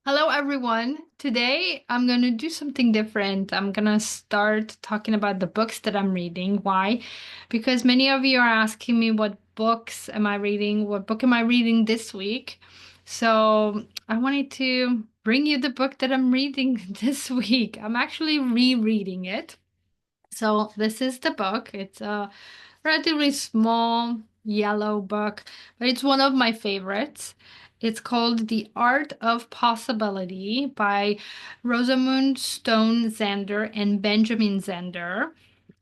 Hello, everyone. Today I'm going to do something different. I'm going to start talking about the books that I'm reading. Why? Because many of you are asking me what books am I reading? What book am I reading this week? So I wanted to bring you the book that I'm reading this week. I'm actually rereading it. So this is the book. It's a relatively small yellow book, but it's one of my favorites. It's called The Art of Possibility by Rosamund Stone Zander and Benjamin Zander.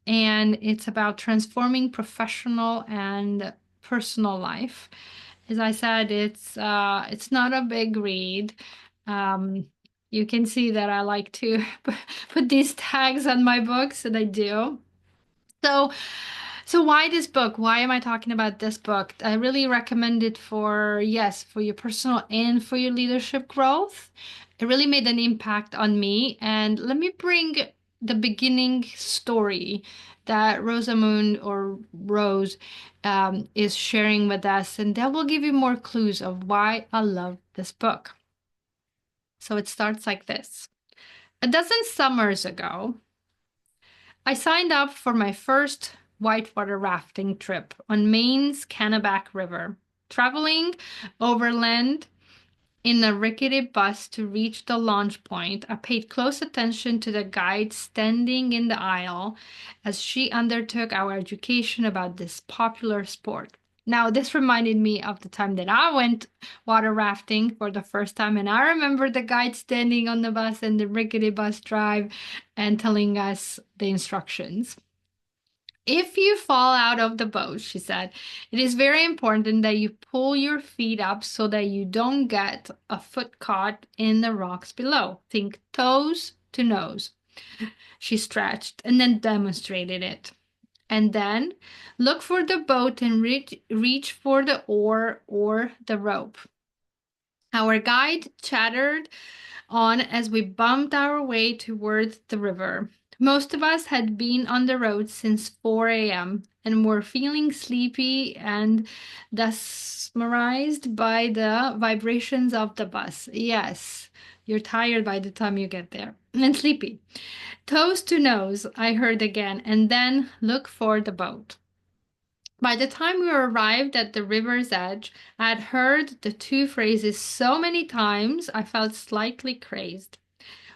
And it's about transforming professional and personal life. As I said, it's not a big read. Um, you can see that I like to put these tags on my books, and I do. So, so why this book? Why am I talking about this book? I really recommend it for, yes, for your personal and for your leadership growth. It really made an impact on me. And let me bring the beginning story that Rosamund or Rose is sharing with us, and that will give you more clues of why I love this book. So it starts like this. A dozen summers ago, I signed up for my first whitewater rafting trip on Maine's Kennebec River, traveling overland in a rickety bus to reach the launch point. I paid close attention to the guide standing in the aisle as she undertook our education about this popular sport. Now, this reminded me of the time that I went water rafting for the first time, and I remember the guide standing on the bus and the rickety bus drive and telling us the instructions. If you fall out of the boat, she said, it is very important that you pull your feet up so that you don't get a foot caught in the rocks below. Think toes to nose. She stretched and then demonstrated it. And then look for the boat and reach for the oar or the rope. Our guide chattered on as we bumped our way towards the river. Most of us had been on the road since 4 a.m. and were feeling sleepy and mesmerized by the vibrations of the bus. Yes, you're tired by the time you get there and sleepy. Toes to nose, I heard again, and then look for the boat. By the time we arrived at the river's edge, I had heard the two phrases so many times I felt slightly crazed.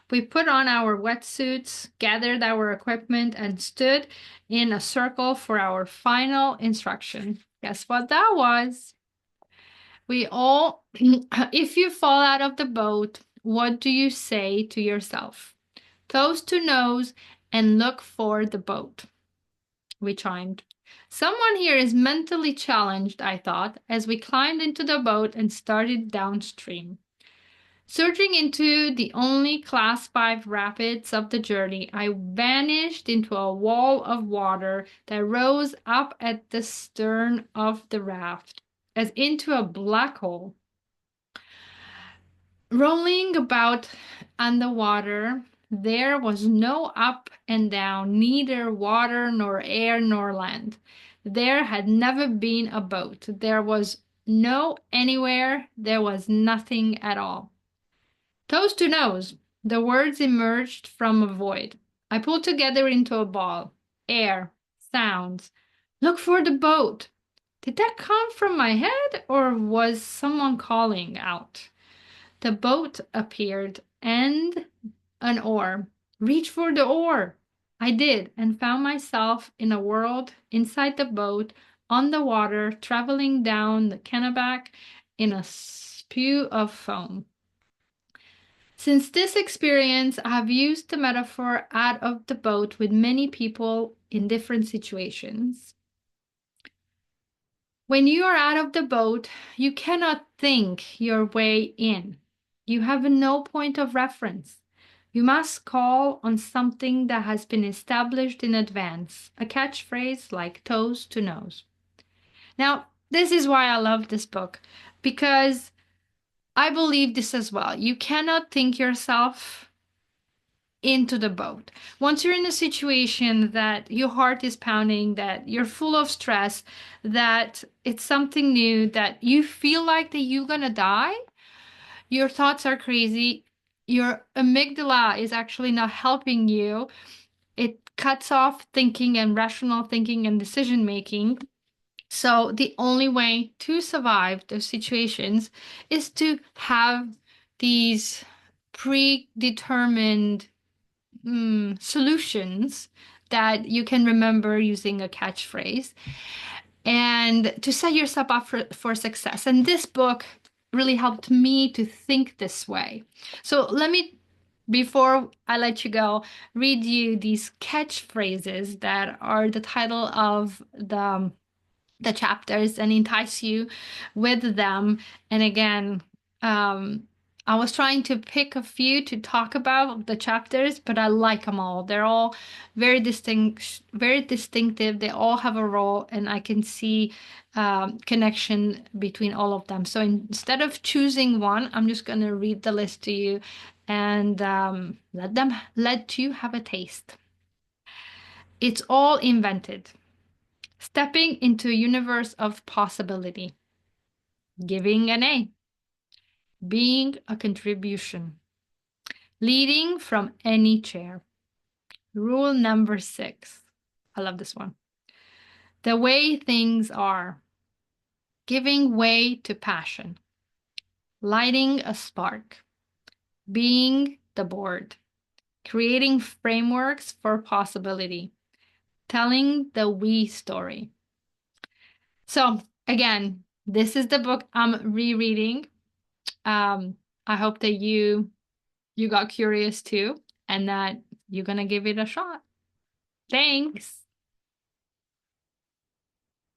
We put on our wetsuits, gathered our equipment, and stood in a circle for our final instruction. Guess what that was? If you fall out of the boat, what do you say to yourself? Toes to nose and look for the boat. We chimed. Someone here is mentally challenged, I thought, as we climbed into the boat and started downstream. Surging into the only Class 5 rapids of the journey, I vanished into a wall of water that rose up at the stern of the raft, as into a black hole. Rolling about on the water, there was no up and down, neither water nor air nor land. There had never been a boat. There was no anywhere. There was nothing at all. Toes to nose. The words emerged from a void. I pulled together into a ball. Air. Sounds. Look for the boat. Did that come from my head or was someone calling out? The boat appeared and an oar. Reach for the oar. I did and found myself in a world inside the boat on the water traveling down the Kennebec in a spew of foam. Since this experience, I have used the metaphor out of the boat with many people in different situations. When you are out of the boat, you cannot think your way in. You have no point of reference. You must call on something that has been established in advance, a catchphrase like toes to nose. Now, this is why I love this book, because I believe this as well. You cannot think yourself into the boat. Once you're in a situation that your heart is pounding, that you're full of stress, that it's something new, that you feel like that you're gonna die, Your thoughts are crazy. Your amygdala is actually not helping you. It cuts off thinking and rational thinking and decision making. So the only way to survive those situations is to have these predetermined solutions that you can remember using a catchphrase and to set yourself up for success. And this book really helped me to think this way. So let me, before I let you go, read you these catchphrases that are the title of the chapters and entice you with them. And again, um, I was trying to pick a few to talk about the chapters, but I like them all. They're all very distinctive. They all have a role, and I can see connection between all of them. So instead of choosing one, I'm just going to read the list to you and let you have a taste. It's all invented. Stepping into a universe of possibility. Giving an A. Being a contribution. Leading from any chair. Rule number 6. I love this one. The way things are. Giving way to passion. Lighting a spark. Being the board. Creating frameworks for possibility. Telling the we story. So again, this is the book I'm rereading. I hope that you got curious too and that you're gonna give it a shot. Thanks.